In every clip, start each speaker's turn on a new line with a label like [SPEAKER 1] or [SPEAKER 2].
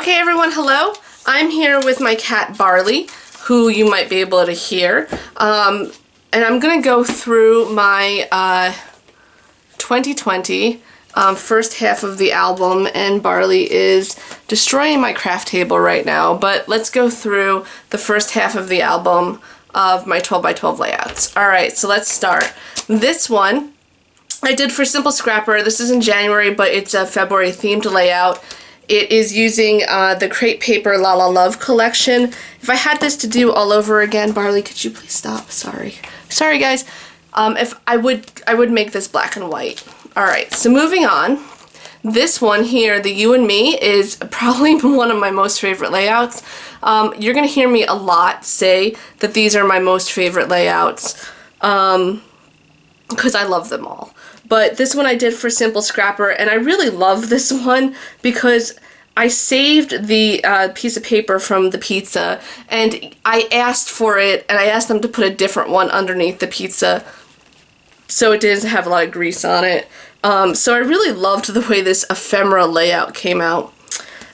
[SPEAKER 1] Okay everyone, hello. I'm here with my cat Barley, who you might be able to hear. And I'm going to go through my 2020 first half of the album, and Barley is destroying my craft table right now, but let's go through the first half of the album of my 12x12 layouts. Alright, so let's start. This one I did for Simple Scrapper. This is in January, but it's a February themed layout. It is using the Crate Paper La La Love collection. If I had this to do all over again, Barley, could you please stop? Sorry. Sorry guys. If I would make this black and white. Alright, so moving on. This one here, the You and Me, is probably one of my most favorite layouts. You're going to hear me a lot say that these are my most favorite layouts because I love them all. But this one I did for Simple Scrapper, and I really love this one because I saved the piece of paper from the pizza, and I asked for it, and I asked them to put a different one underneath the pizza so it didn't have a lot of grease on it. So I really loved the way this ephemera layout came out.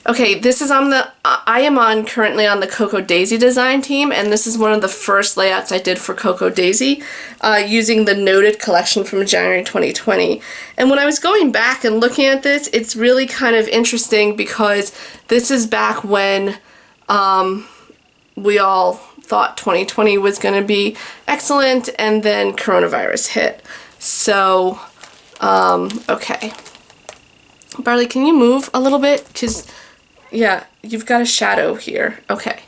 [SPEAKER 1] Okay, this is on the, I am currently on the Cocoa Daisy design team, and this is one of the first layouts I did for Cocoa Daisy, using the Noted collection from January 2020. And when I was going back and looking at this, it's really kind of interesting because this is back when we all thought 2020 was going to be excellent, and then coronavirus hit. So, okay. Barley, can you move a little bit? Because yeah, you've got a shadow here. Okay.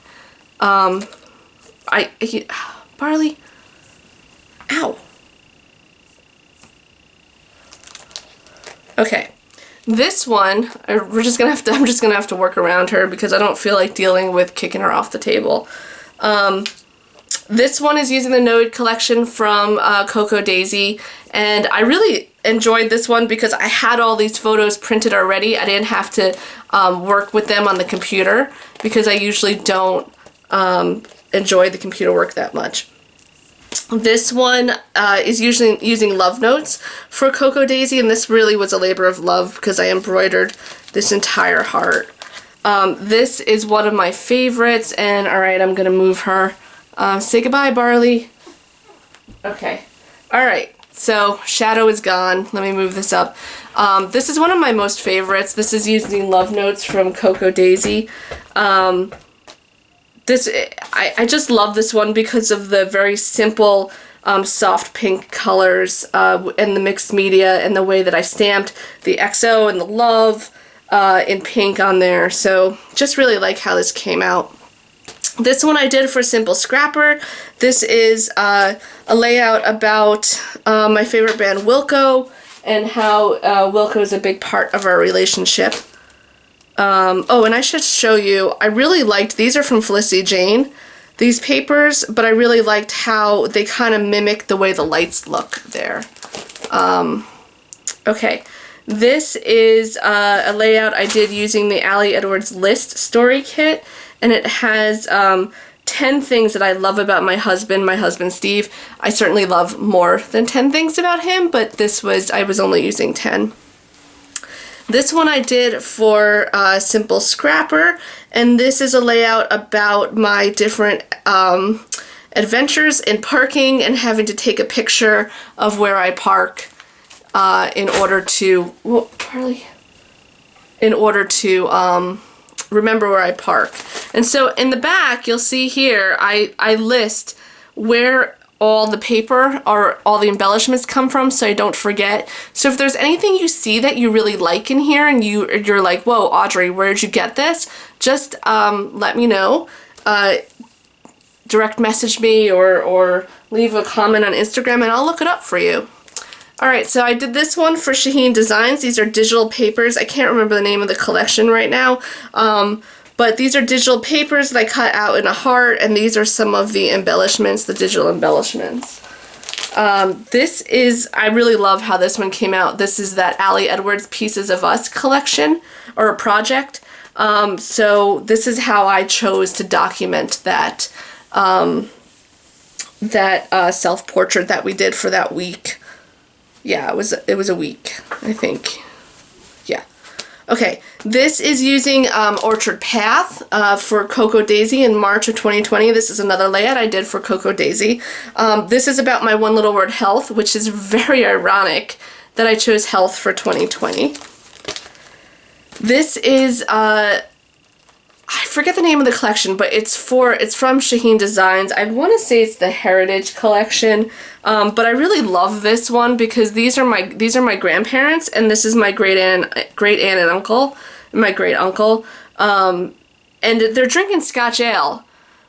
[SPEAKER 1] Barley, ow. Okay. This one, I'm just gonna have to work around her because I don't feel like dealing with kicking her off the table. This one is using the Noted collection from Cocoa Daisy, and I really enjoyed this one because I had all these photos printed already. I didn't have to work with them on the computer because I usually don't enjoy the computer work that much. This one is usually using love notes for Cocoa Daisy, and this really was a labor of love because I embroidered this entire heart. This is one of my favorites, and alright, I'm gonna move her. Say goodbye, Barley. Okay. Alright, so shadow is gone. Let me move this up. This is one of my most favorites. This is using love notes from Cocoa Daisy. I just love this one because of the very simple soft pink colors and the mixed media and the way that I stamped the XO and the love in pink on there. So just really like how this came out. This one I did for Simple Scrapper. This is a layout about my favorite band Wilco and how Wilco is a big part of our relationship. Oh, and I should show you, I really liked, these are from Felicity Jane, these papers, but I really liked how they kind of mimic the way the lights look there. Okay, this is a layout I did using the Ali Edwards List story kit. And it has 10 things that I love about my husband Steve. I certainly love more than 10 things about him, but I was only using 10. This one I did for Simple Scrapper, and this is a layout about my different adventures in parking and having to take a picture of where I park in order to, remember where I park. And so in the back, you'll see here, I list where all the paper or all the embellishments come from so I don't forget. So if there's anything you see that you really like in here and you're like, whoa, Audrey, where did you get this? Just let me know. Direct message me or leave a comment on Instagram and I'll look it up for you. Alright, so I did this one for Shaheen Designs. These are digital papers. I can't remember the name of the collection right now. But these are digital papers that I cut out in a heart, and these are some of the embellishments, the digital embellishments. I really love how this one came out. This is that Ali Edwards Pieces of Us collection, or project. So this is how I chose to document that, self-portrait that we did for that week. Yeah, it was a week, I think. Yeah. Okay, this is using Orchard Path for Cocoa Daisy in March of 2020. This is another layout I did for Cocoa Daisy. This is about my one little word, health, which is very ironic that I chose health for 2020. This is, I forget the name of the collection, but it's from Shaheen Designs. I want to say it's the Heritage Collection, but I really love this one because these are my grandparents, and this is my great aunt and uncle, and my great uncle, and they're drinking Scotch ale,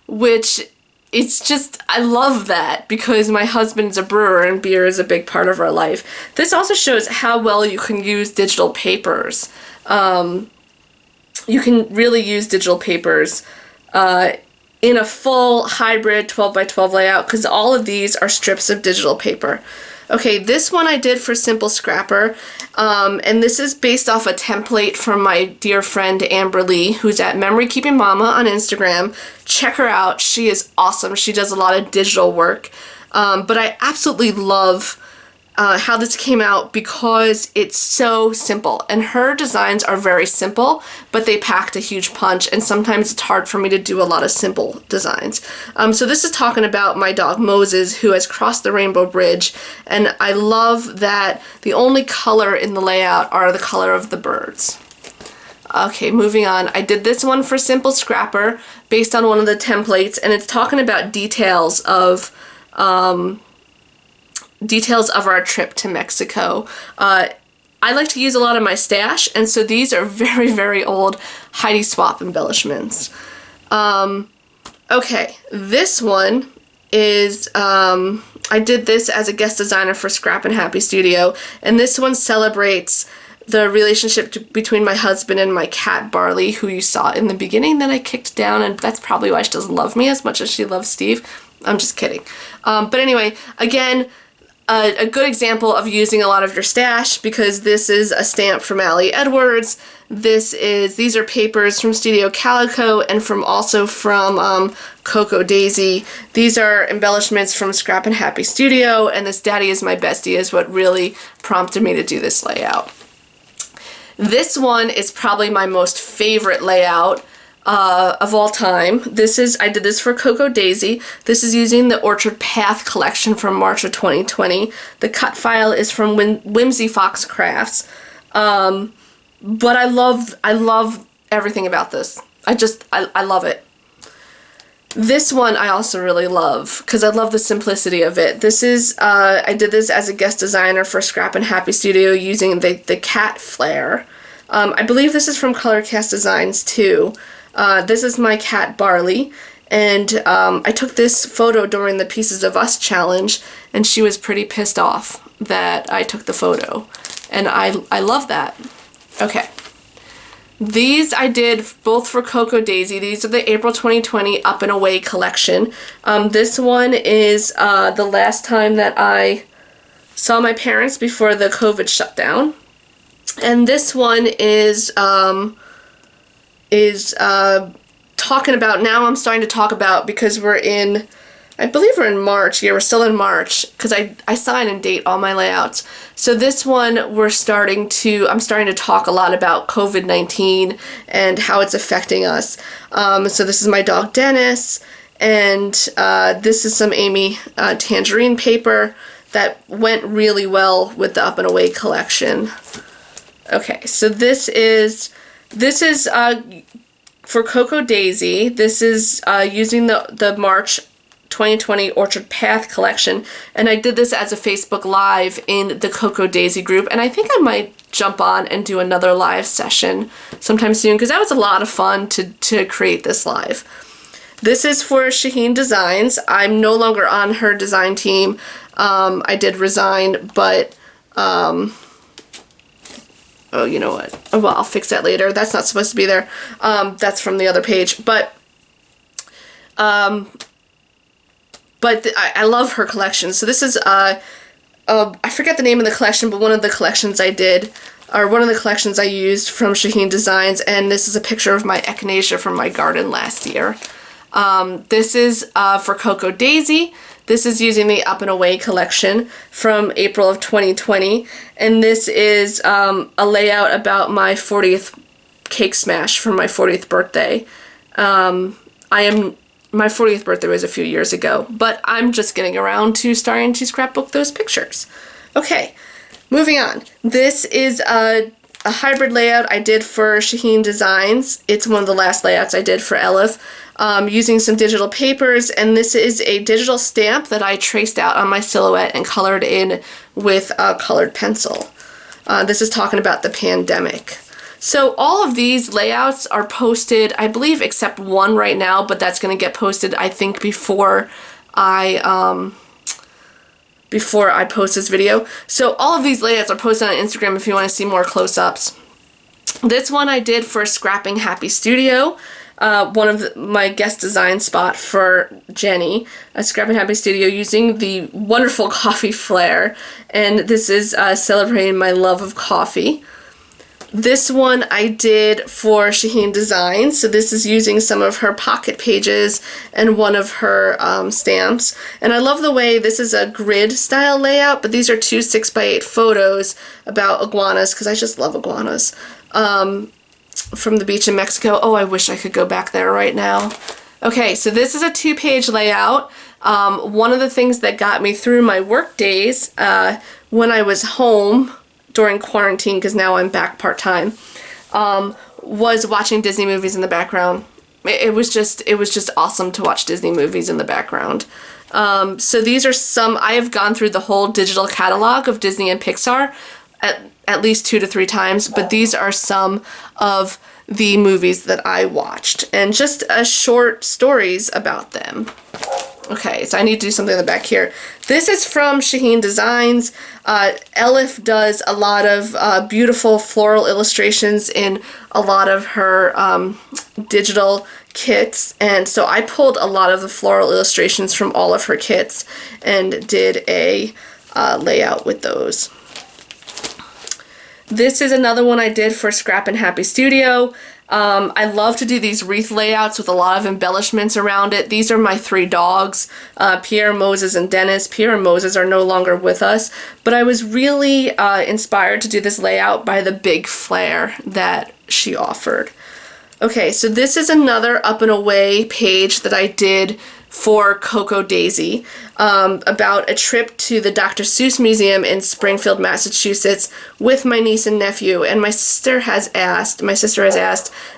[SPEAKER 1] which it's just, I love that because my husband's a brewer and beer is a big part of our life. This also shows how well you can use digital papers. You can really use digital papers in a full hybrid 12 by 12 layout because all of these are strips of digital paper. Okay, this one I did for Simple Scrapper, and this is based off a template from my dear friend Amber Lee, who's at Memory Keeping Mama on Instagram. Check her out. She is awesome. She does a lot of digital work, but I absolutely love how this came out because it's so simple, and her designs are very simple, but they packed a huge punch, and sometimes it's hard for me to do a lot of simple designs. So this is talking about my dog Moses, who has crossed the Rainbow Bridge, and I love that the only color in the layout are the color of the birds. Okay, moving on. I did this one for Simple Scrapper based on one of the templates, and it's talking about details of our trip to Mexico. I like to use a lot of my stash, and so these are very, very old Heidi Swapp embellishments. Okay, this one is, I did this as a guest designer for Scrap and Happy Studio, and this one celebrates the relationship between my husband and my cat Barley, who you saw in the beginning that I kicked down, and that's probably why she doesn't love me as much as she loves Steve. I'm just kidding. But anyway, again, a good example of using a lot of your stash because this is a stamp from Allie Edwards. These are papers from Studio Calico and also from Cocoa Daisy. These are embellishments from Scrap and Happy Studio, and this Daddy Is My Bestie is what really prompted me to do this layout. This one is probably my most favorite layout of all time. I did this for Cocoa Daisy. This is using the Orchard Path collection from March of 2020. The cut file is from Whimsy Fox Crafts. But I love everything about this. I love it. This one I also really love because I love the simplicity of it. This is, I did this as a guest designer for Scrap and Happy Studio using the cat flare. I believe this is from Colorcast Designs too. This is my cat Barley, and I took this photo during the Pieces of Us challenge, and she was pretty pissed off that I took the photo, and I love that. Okay. These I did both for Cocoa Daisy. These are the April 2020 Up and Away collection. This one is the last time that I saw my parents before the COVID shutdown. And this one is talking about, now I'm starting to talk about, because we're in, I believe we're in March. Yeah, we're still in March because I sign and date all my layouts. So this one I'm starting to talk a lot about COVID-19 and how it's affecting us. So this is my dog Dennis, and this is some Amy Tangerine paper that went really well with the Up and Away collection. Okay, so this is for Cocoa Daisy. This is using the March 2020 Orchard Path collection, and I did this as a Facebook Live in the Cocoa Daisy group, and I think I might jump on and do another live session sometime soon because that was a lot of fun to create this live. This is for Shaheen Designs. I'm no longer on her design team. I did resign, but oh, you know what? Oh, well, I'll fix that later. That's not supposed to be there. That's from the other page. But I love her collection. So this is, I forget the name of the collection, but one of the collections I did, or one of the collections I used from Shaheen Designs, and this is a picture of my echinacea from my garden last year. This is for Cocoa Daisy. This is using the Up and Away collection from April of 2020. And this is a layout about my 40th cake smash for my 40th birthday. My 40th birthday was a few years ago, but I'm just getting around to starting to scrapbook those pictures. Okay, moving on. This is a hybrid layout I did for Shaheen Designs. It's one of the last layouts I did for Elif, using some digital papers, and this is a digital stamp that I traced out on my silhouette and colored in with a colored pencil. This is talking about the pandemic. So all of these layouts are posted, I believe, except one right now, but that's going to get posted, I think, before I post this video. So all of these layouts are posted on Instagram if you want to see more close-ups. This one I did for Scrapping Happy Studio, one of my guest design spot for Jenny, Scrapping Happy Studio, using the wonderful coffee flare, and this is celebrating my love of coffee. This one I did for Shaheen Designs, so this is using some of her pocket pages and one of her stamps. And I love the way this is a grid style layout, but these are two 6x8 photos about iguanas, because I just love iguanas, from the beach in Mexico. Oh, I wish I could go back there right now. Okay, so this is a 2-page layout. One of the things that got me through my work days when I was home during quarantine, because now I'm back part-time, was watching Disney movies in the background. It was just awesome to watch Disney movies in the background. So these are some, I have gone through the whole digital catalog of Disney and Pixar at least 2 to 3 times, but these are some of the movies that I watched, and just short stories about them. Okay, so I need to do something in the back here. This is from Shaheen Designs. Elif does a lot of beautiful floral illustrations in a lot of her digital kits, and so I pulled a lot of the floral illustrations from all of her kits and did a layout with those. This is another one I did for Scrappin' Happy Studio. I love to do these wreath layouts with a lot of embellishments around it. These are my 3 dogs, Pierre, Moses, and Dennis. Pierre and Moses are no longer with us, but I was really inspired to do this layout by the big flare that she offered. Okay, so this is another Up and Away page that I did for Coco Daisy, about a trip to the Dr. Seuss Museum in Springfield, Massachusetts with my niece and nephew. And my sister has asked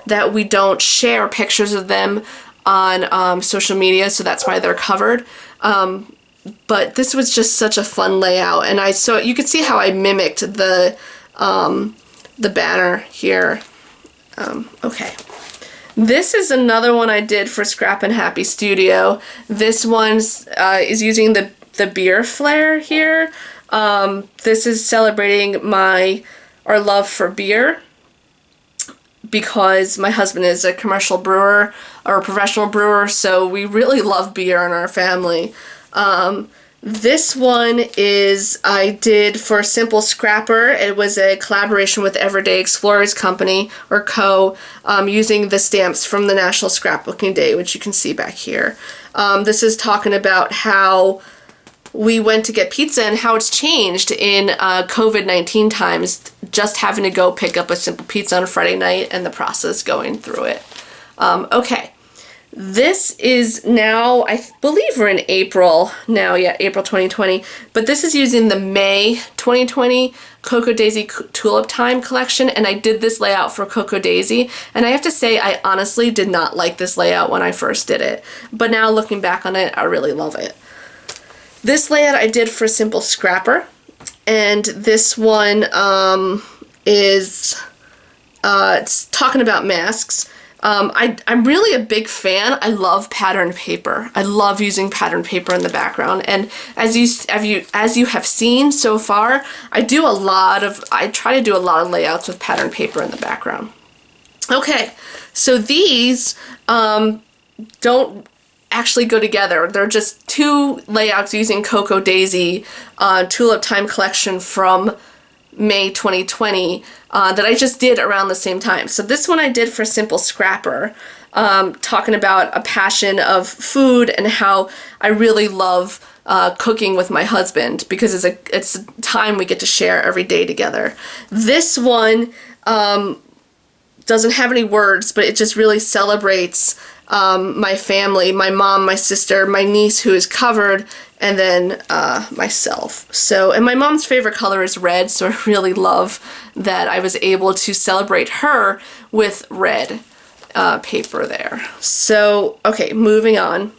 [SPEAKER 1] that we don't share pictures of them on social media, so that's why they're covered. But this was just such a fun layout, and so you could see how I mimicked the banner here. Okay. This is another one I did for Scrappin' Happy Studio. This one is using the beer flare here. This is celebrating our love for beer, because my husband is a commercial brewer or a professional brewer, so we really love beer in our family. This one I did for Simple Scrapper. It was a collaboration with Everyday Explorers Company, or Co., using the stamps from the National Scrapbooking Day, which you can see back here. This is talking about how we went to get pizza and how it's changed in COVID-19 times, just having to go pick up a simple pizza on a Friday night and the process going through it. Okay. This is now, I believe we're in April now, yeah, April 2020, but this is using the May 2020 Coco Daisy Tulip Time collection, and I did this layout for Coco Daisy, and I have to say I honestly did not like this layout when I first did it, but now looking back on it, I really love it. This layout I did for Simple Scrapper, and this one is it's talking about masks. I'm really a big fan. I love patterned paper. I love using patterned paper in the background. And as you have seen so far, I try to do a lot of layouts with patterned paper in the background. Okay, so these don't actually go together. They're just 2 layouts using Coco Daisy Tulip Time collection from May 2020 that I just did around the same time. So this one I did for Simple Scrapper, talking about a passion of food and how I really love cooking with my husband because it's a time we get to share every day together. This one doesn't have any words, but it just really celebrates my family, my mom, my sister, my niece who is covered, and then myself. So, and my mom's favorite color is red, so I really love that I was able to celebrate her with red paper there. So, okay, moving on.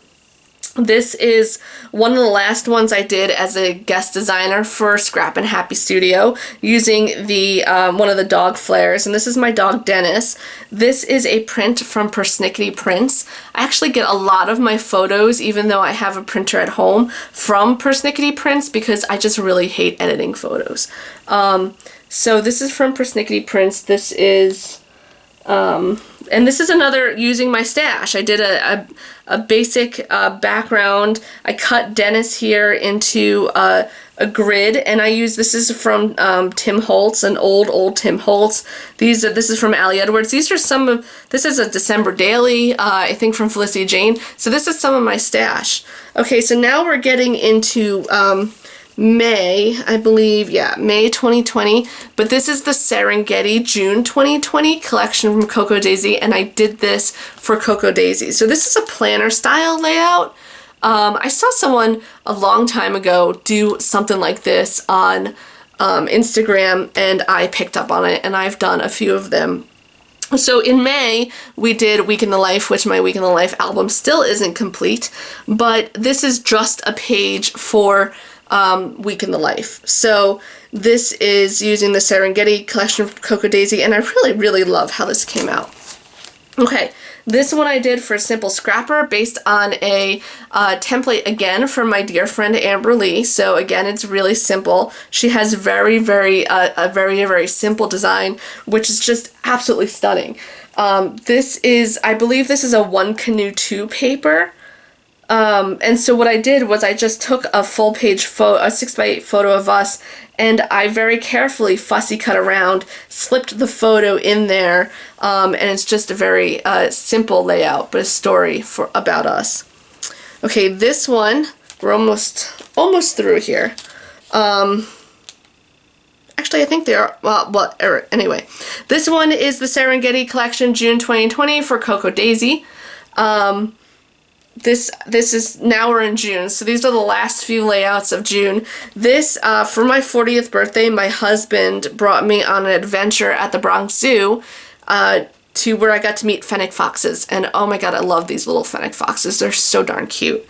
[SPEAKER 1] This is one of the last ones I did as a guest designer for Scrappin' Happy Studio using the one of the dog flares, and this is my dog Dennis. This is a print from Persnickety Prints. I actually get a lot of my photos, even though I have a printer at home, from Persnickety Prints because I just really hate editing photos. So this is from Persnickety Prints. This is and this is another using my stash. I did a basic background. I cut Dennis here into a grid, and I use, this is from Tim Holtz, an old Tim Holtz. This is from Ali Edwards. These are some of, this is a December daily, I think from Felicity Jane. So this is some of my stash. Okay, so now we're getting into May, I believe, yeah, May 2020, but this is the Serengeti June 2020 collection from Coco Daisy, and I did this for Coco Daisy. So this is a planner style layout. I saw someone a long time ago do something like this on Instagram, and I picked up on it, and I've done a few of them. So in May, we did Week in the Life, which my Week in the Life album still isn't complete, but this is just a page for Week in the Life. So this is using the Serengeti collection from Coco Daisy, and I really love how this came out. Okay, this one I did for Simple Scrapper based on a template again from my dear friend Amber Lee. So again, it's really simple. She has a very simple design, which is just absolutely stunning. This is, I believe this is a One Canoe 2 paper. And so what I did was I just took a full page photo, a 6x8 photo of us, and I very carefully fussy cut around, slipped the photo in there, and it's just a very simple layout, but a story about us. Okay, this one, we're almost through here. Actually, I think they are, anyway. This one is the Serengeti collection June 2020 for Coco Daisy. This is, now we're in June, so these are the last few layouts of June. This, for my 40th birthday, my husband brought me on an adventure at the Bronx Zoo to where I got to meet fennec foxes, and oh my god, I love these little fennec foxes. They're so darn cute.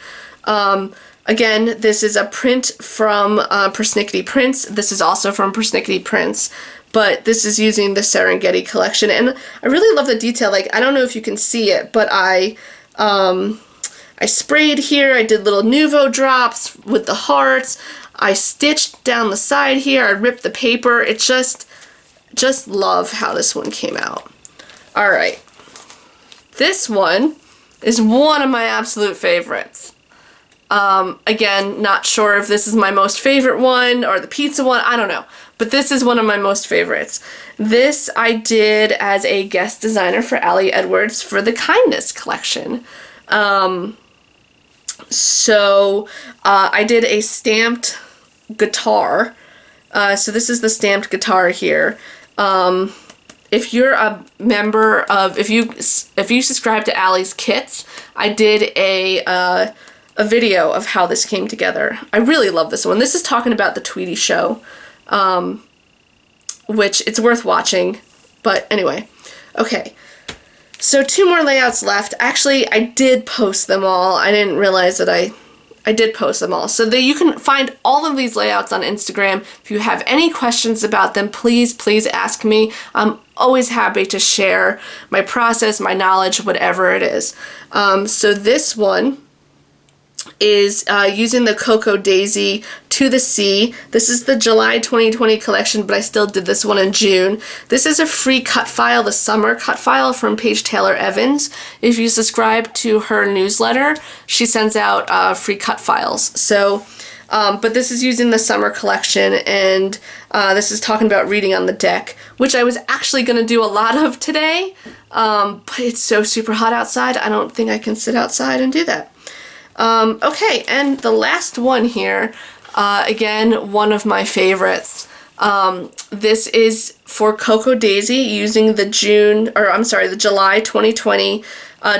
[SPEAKER 1] Again, this is a print from Persnickety Prints. This is also from Persnickety Prints, but this is using the Serengeti collection, and I really love the detail. Like, I don't know if you can see it, but I sprayed here, I did little Nuvo drops with the hearts, I stitched down the side here, I ripped the paper. It just love how this one came out. Alright, this one is one of my absolute favorites. Again, not sure if this is my most favorite one or the pizza one, I don't know, but this is one of my most favorites. This I did as a guest designer for Ali Edwards for the Kindness collection. So I did a stamped guitar. So this is the stamped guitar here. If you're a member of, if you subscribe to Ali's Kits, I did a video of how this came together. I really love this one. This is talking about the Tweety show, which it's worth watching. But anyway, okay. So 2 more layouts left. Actually, I did post them all. I didn't realize that I did post them all. So that you can find all of these layouts on Instagram. If you have any questions about them, please ask me. I'm always happy to share my process, my knowledge, whatever it is. So this one is using the Coco Daisy To the Sea. This is the July 2020 collection, but I still did this one in June. This is a free cut file, the summer cut file from Paige Taylor Evans. If you subscribe to her newsletter, she sends out free cut files. So But this is using the summer collection, and this is talking about reading on the deck, which I was actually going to do a lot of today, but it's so super hot outside, I don't think I can sit outside and do that. Okay, and the last one here, again, one of my favorites. This is for Coco Daisy using the July 2020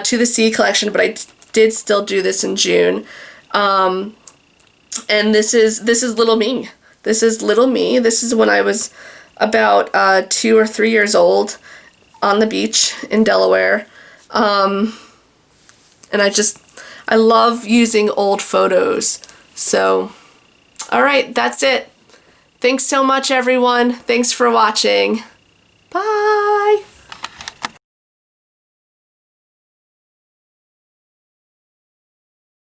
[SPEAKER 1] To the Sea collection, but I did still do this in June. And this is Little Me. This is Little Me. This is when I was about 2 or 3 years old on the beach in Delaware. And I love using old photos. So, all right, that's it. Thanks so much, everyone. Thanks for watching. Bye.